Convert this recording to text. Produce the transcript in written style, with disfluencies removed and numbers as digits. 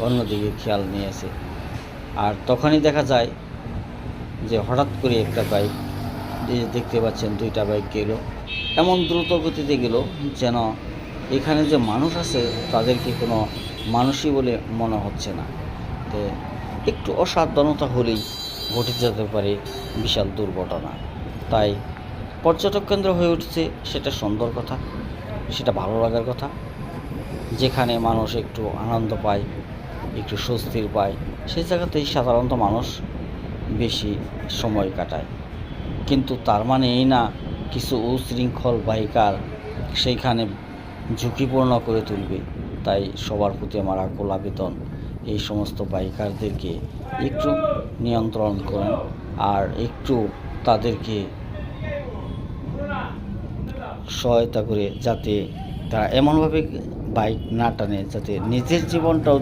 অন্যদিকে খেয়াল নিয়েছে। আর তখনই দেখা যায় যে হঠাৎ করে একটা বাইক, এই যে দেখতে পাচ্ছেন 2টা বাইক গেল, এমন দ্রুত গতিতে গেল যেন এখানে যে মানুষ আছে তাদেরকে কোনো মানুষই বলে মনে হচ্ছে না। তো একটু অসাবধানতা হলেই ঘটে যেতে পারে বিশাল দুর্ঘটনা। তাই পর্যটক কেন্দ্র হয়ে উঠছে, সেটা সুন্দর কথা, সেটা ভালো লাগার কথা। যেখানে মানুষ একটু আনন্দ পায়, একটু স্বস্তির পায়, সেই জায়গাতেই সাধারণত মানুষ বেশি সময় কাটায়। কিন্তু তার মানে এই না কিছু উশৃঙ্খল বাইকার সেইখানে ঝুঁকিপূর্ণ করে তুলবে। তাই সবার প্রতি আমার আকুল আবেদন, এই সমস্ত বাইকারদেরকে একটু নিয়ন্ত্রণ করুন, আর একটু তাদেরকে সহায়তা করে যাতে তারা এমনভাবে বাইক না টানে যাতে নিজের জীবনটাও